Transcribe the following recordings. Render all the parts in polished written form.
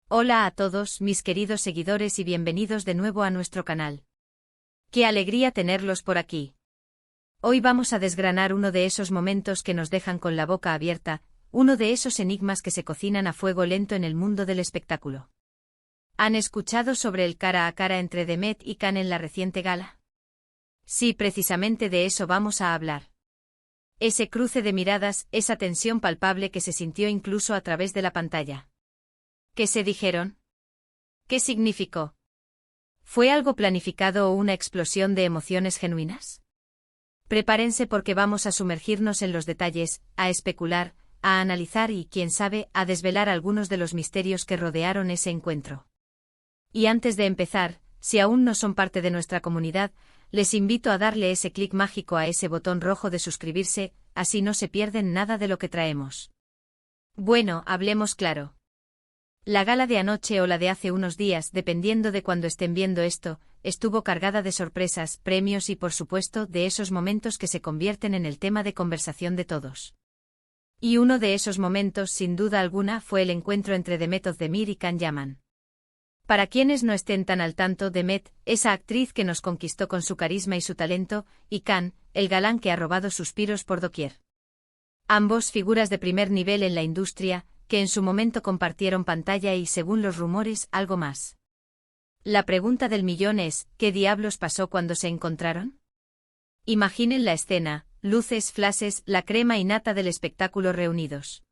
Hola a todos mis queridos seguidores y bienvenidos de nuevo a nuestro canal. ¡Qué alegría tenerlos por aquí! Hoy vamos a desgranar uno de esos momentos que nos dejan con la boca abierta, uno de esos enigmas que se cocinan a fuego lento en el mundo del espectáculo. ¿Han escuchado sobre el cara a cara entre Demet y Can en la reciente gala? Sí, precisamente de eso vamos a hablar. Ese cruce de miradas, esa tensión palpable que se sintió incluso a través de la pantalla. ¿Qué se dijeron? ¿Qué significó? ¿Fue algo planificado o una explosión de emociones genuinas? Prepárense porque vamos a sumergirnos en los detalles, a especular, a analizar y, quién sabe, a desvelar algunos de los misterios que rodearon ese encuentro. Y antes de empezar, si aún no son parte de nuestra comunidad, les invito a darle ese clic mágico a ese botón rojo de suscribirse, así no se pierden nada de lo que traemos. Bueno, hablemos claro. La gala de anoche o la de hace unos días, dependiendo de cuando estén viendo esto, estuvo cargada de sorpresas, premios y por supuesto de esos momentos que se convierten en el tema de conversación de todos. Y uno de esos momentos, sin duda alguna, fue el encuentro entre Demet Özdemir y Can Yaman. Para quienes no estén tan al tanto, Demet, esa actriz que nos conquistó con su carisma y su talento, y Can, el galán que ha robado suspiros por doquier. Ambos figuras de primer nivel en la industria, que en su momento compartieron pantalla y, según los rumores, algo más. La pregunta del millón es, ¿qué diablos pasó cuando se encontraron? Imaginen la escena, luces, flashes, la crema y nata del espectáculo reunidos.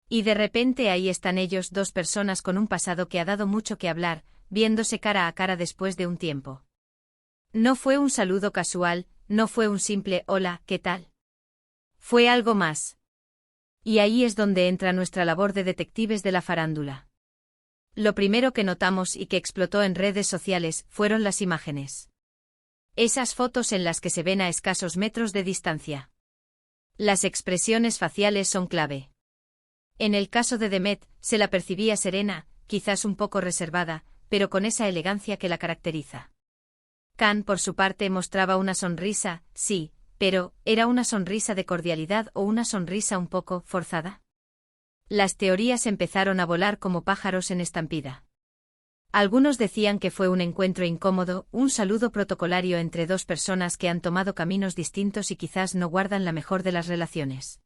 Y de repente ahí están ellos, dos personas con un pasado que ha dado mucho que hablar, viéndose cara a cara después de un tiempo. No fue un saludo casual, no fue un simple hola, ¿qué tal? Fue algo más. Y ahí es donde entra nuestra labor de detectives de la farándula. Lo primero que notamos y que explotó en redes sociales fueron las imágenes. Esas fotos en las que se ven a escasos metros de distancia. Las expresiones faciales son clave. En el caso de Demet, se la percibía serena, quizás un poco reservada, pero con esa elegancia que la caracteriza. Can, por su parte, mostraba una sonrisa, sí, pero, ¿era una sonrisa de cordialidad o una sonrisa un poco forzada? Las teorías empezaron a volar como pájaros en estampida. Algunos decían que fue un encuentro incómodo, un saludo protocolario entre dos personas que han tomado caminos distintos y quizás no guardan la mejor de las relaciones.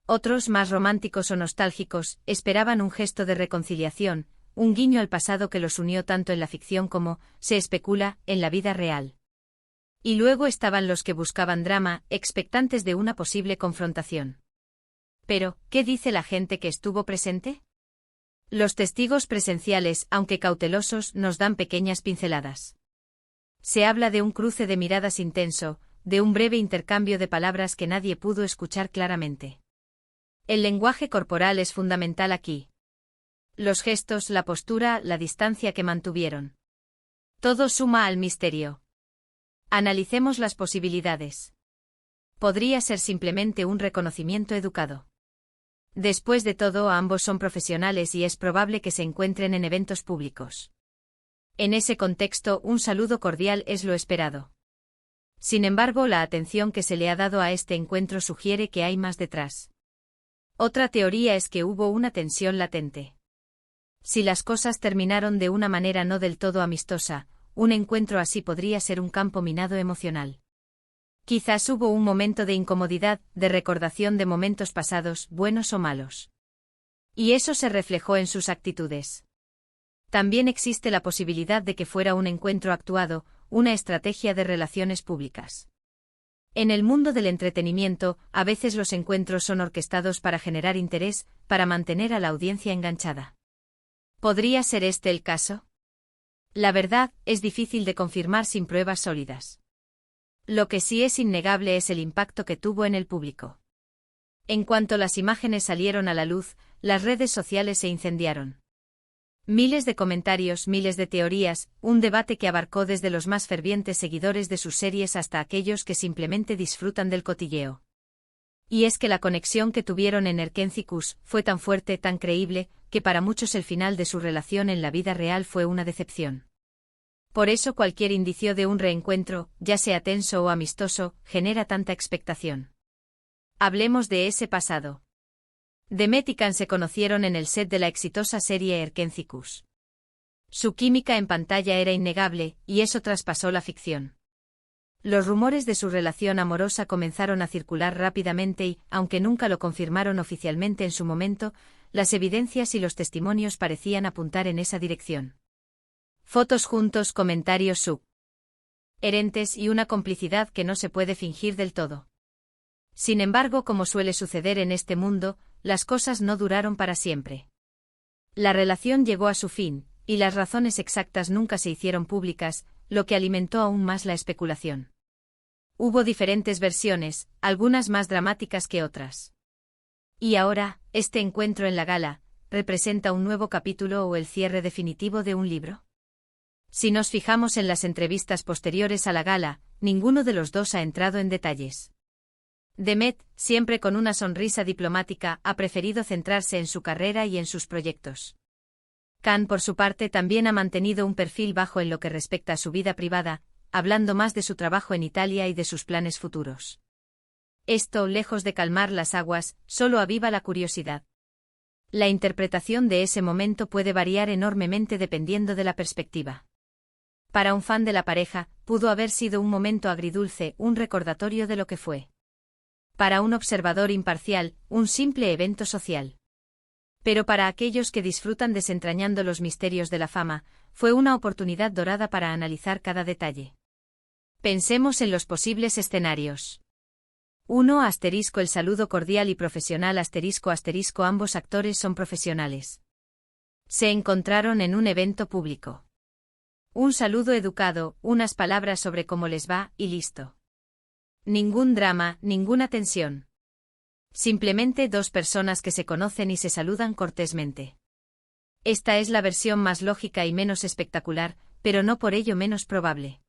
Otros, más románticos o nostálgicos, esperaban un gesto de reconciliación, un guiño al pasado que los unió tanto en la ficción como, se especula, en la vida real. Y luego estaban los que buscaban drama, expectantes de una posible confrontación. Pero, ¿qué dice la gente que estuvo presente? Los testigos presenciales, aunque cautelosos, nos dan pequeñas pinceladas. Se habla de un cruce de miradas intenso, de un breve intercambio de palabras que nadie pudo escuchar claramente. El lenguaje corporal es fundamental aquí. Los gestos, la postura, la distancia que mantuvieron. Todo suma al misterio. Analicemos las posibilidades. Podría ser simplemente un reconocimiento educado. Después de todo, ambos son profesionales y es probable que se encuentren en eventos públicos. En ese contexto, un saludo cordial es lo esperado. Sin embargo, la atención que se le ha dado a este encuentro sugiere que hay más detrás. Otra teoría es que hubo una tensión latente. Si las cosas terminaron de una manera no del todo amistosa, un encuentro así podría ser un campo minado emocional. Quizás hubo un momento de incomodidad, de recordación de momentos pasados, buenos o malos. Y eso se reflejó en sus actitudes. También existe la posibilidad de que fuera un encuentro actuado, una estrategia de relaciones públicas. En el mundo del entretenimiento, a veces los encuentros son orquestados para generar interés, para mantener a la audiencia enganchada. ¿Podría ser este el caso? La verdad, es difícil de confirmar sin pruebas sólidas. Lo que sí es innegable es el impacto que tuvo en el público. En cuanto las imágenes salieron a la luz, las redes sociales se incendiaron. Miles de comentarios, miles de teorías, un debate que abarcó desde los más fervientes seguidores de sus series hasta aquellos que simplemente disfrutan del cotilleo. Y es que la conexión que tuvieron en Erkenci fue tan fuerte, tan creíble, que para muchos el final de su relación en la vida real fue una decepción. Por eso cualquier indicio de un reencuentro, ya sea tenso o amistoso, genera tanta expectación. Hablemos de ese pasado. Demet y Can se conocieron en el set de la exitosa serie Erkencicus. Su química en pantalla era innegable, y eso traspasó la ficción. Los rumores de su relación amorosa comenzaron a circular rápidamente y, aunque nunca lo confirmaron oficialmente en su momento, las evidencias y los testimonios parecían apuntar en esa dirección. Fotos juntos, comentarios herentes y una complicidad que no se puede fingir del todo. Sin embargo, como suele suceder en este mundo, las cosas no duraron para siempre. La relación llegó a su fin, y las razones exactas nunca se hicieron públicas, lo que alimentó aún más la especulación. Hubo diferentes versiones, algunas más dramáticas que otras. Y ahora, este encuentro en la gala, ¿representa un nuevo capítulo o el cierre definitivo de un libro? Si nos fijamos en las entrevistas posteriores a la gala, ninguno de los dos ha entrado en detalles. Demet, siempre con una sonrisa diplomática, ha preferido centrarse en su carrera y en sus proyectos. Can, por su parte, también ha mantenido un perfil bajo en lo que respecta a su vida privada, hablando más de su trabajo en Italia y de sus planes futuros. Esto, lejos de calmar las aguas, solo aviva la curiosidad. La interpretación de ese momento puede variar enormemente dependiendo de la perspectiva. Para un fan de la pareja, pudo haber sido un momento agridulce, un recordatorio de lo que fue. Para un observador imparcial, un simple evento social. Pero para aquellos que disfrutan desentrañando los misterios de la fama, fue una oportunidad dorada para analizar cada detalle. Pensemos en los posibles escenarios. 1. El saludo cordial y profesional ***. Ambos actores son profesionales. Se encontraron en un evento público. Un saludo educado, unas palabras sobre cómo les va, y listo. Ningún drama, ninguna tensión. Simplemente dos personas que se conocen y se saludan cortésmente. Esta es la versión más lógica y menos espectacular, pero no por ello menos probable.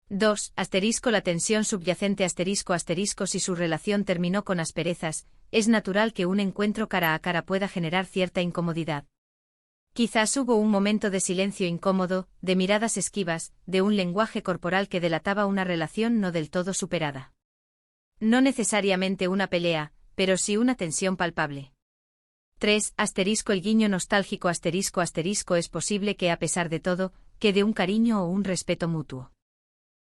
2. La tensión subyacente ***. Si su relación terminó con asperezas, es natural que un encuentro cara a cara pueda generar cierta incomodidad. Quizás hubo un momento de silencio incómodo, de miradas esquivas, de un lenguaje corporal que delataba una relación no del todo superada. No necesariamente una pelea, pero sí una tensión palpable. 3. El guiño nostálgico ***. Es posible que a pesar de todo, quede un cariño o un respeto mutuo.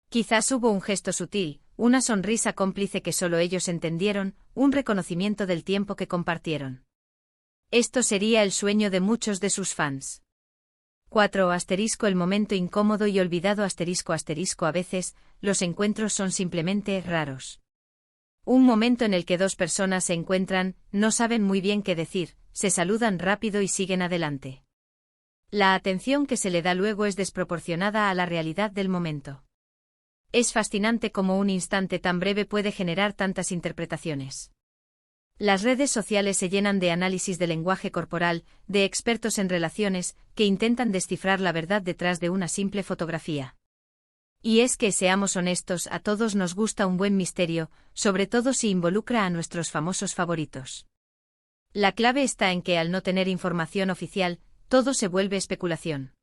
Quizás hubo un gesto sutil, una sonrisa cómplice que solo ellos entendieron, un reconocimiento del tiempo que compartieron. Esto sería el sueño de muchos de sus fans. 4. El momento incómodo y olvidado ***. A veces, los encuentros son simplemente raros. Un momento en el que dos personas se encuentran, no saben muy bien qué decir, se saludan rápido y siguen adelante. La atención que se le da luego es desproporcionada a la realidad del momento. Es fascinante cómo un instante tan breve puede generar tantas interpretaciones. Las redes sociales se llenan de análisis de lenguaje corporal, de expertos en relaciones, que intentan descifrar la verdad detrás de una simple fotografía. Y es que, seamos honestos, a todos nos gusta un buen misterio, sobre todo si involucra a nuestros famosos favoritos. La clave está en que al no tener información oficial, todo se vuelve especulación.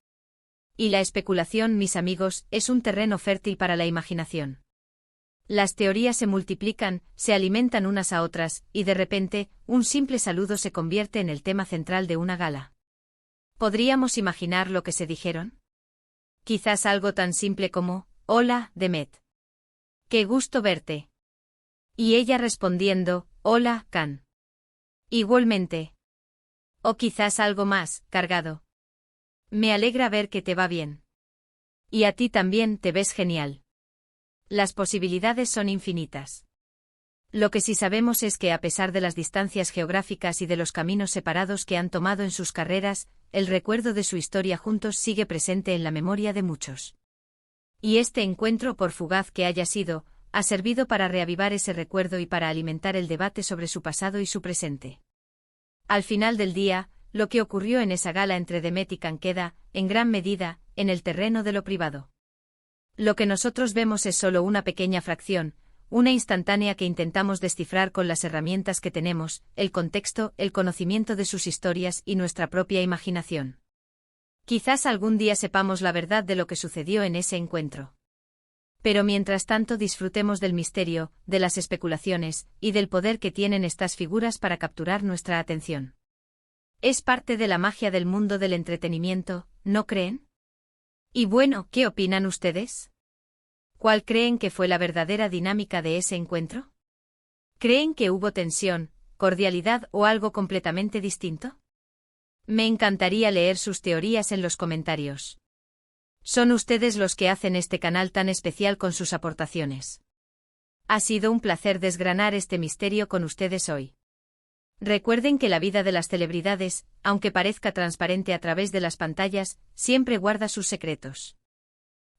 Y la especulación, mis amigos, es un terreno fértil para la imaginación. Las teorías se multiplican, se alimentan unas a otras, y de repente, un simple saludo se convierte en el tema central de una gala. ¿Podríamos imaginar lo que se dijeron? Quizás algo tan simple como, «Hola, Demet. Qué gusto verte». Y ella respondiendo, «Hola, Can». Igualmente. O quizás algo más, cargado. «Me alegra ver que te va bien. Y a ti también, te ves genial». Las posibilidades son infinitas. Lo que sí sabemos es que a pesar de las distancias geográficas y de los caminos separados que han tomado en sus carreras, el recuerdo de su historia juntos sigue presente en la memoria de muchos. Y este encuentro, por fugaz que haya sido, ha servido para reavivar ese recuerdo y para alimentar el debate sobre su pasado y su presente. Al final del día, lo que ocurrió en esa gala entre Demet y Can queda, en gran medida, en el terreno de lo privado. Lo que nosotros vemos es solo una pequeña fracción, una instantánea que intentamos descifrar con las herramientas que tenemos, el contexto, el conocimiento de sus historias y nuestra propia imaginación. Quizás algún día sepamos la verdad de lo que sucedió en ese encuentro. Pero mientras tanto disfrutemos del misterio, de las especulaciones, y del poder que tienen estas figuras para capturar nuestra atención. Es parte de la magia del mundo del entretenimiento, ¿no creen? Y bueno, ¿qué opinan ustedes? ¿Cuál creen que fue la verdadera dinámica de ese encuentro? ¿Creen que hubo tensión, cordialidad o algo completamente distinto? Me encantaría leer sus teorías en los comentarios. Son ustedes los que hacen este canal tan especial con sus aportaciones. Ha sido un placer desgranar este misterio con ustedes hoy. Recuerden que la vida de las celebridades, aunque parezca transparente a través de las pantallas, siempre guarda sus secretos.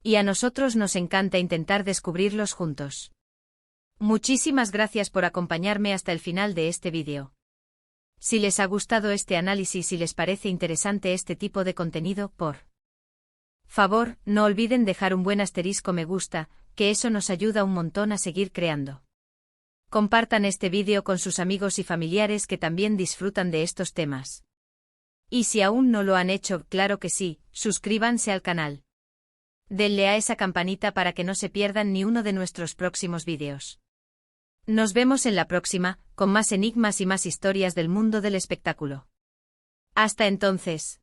Y a nosotros nos encanta intentar descubrirlos juntos. Muchísimas gracias por acompañarme hasta el final de este vídeo. Si les ha gustado este análisis y les parece interesante este tipo de contenido, por favor, no olviden dejar un buen asterisco me gusta, que eso nos ayuda un montón a seguir creando. Compartan este vídeo con sus amigos y familiares que también disfrutan de estos temas. Y si aún no lo han hecho, claro que sí, suscríbanse al canal. Denle a esa campanita para que no se pierdan ni uno de nuestros próximos vídeos. Nos vemos en la próxima, con más enigmas y más historias del mundo del espectáculo. Hasta entonces.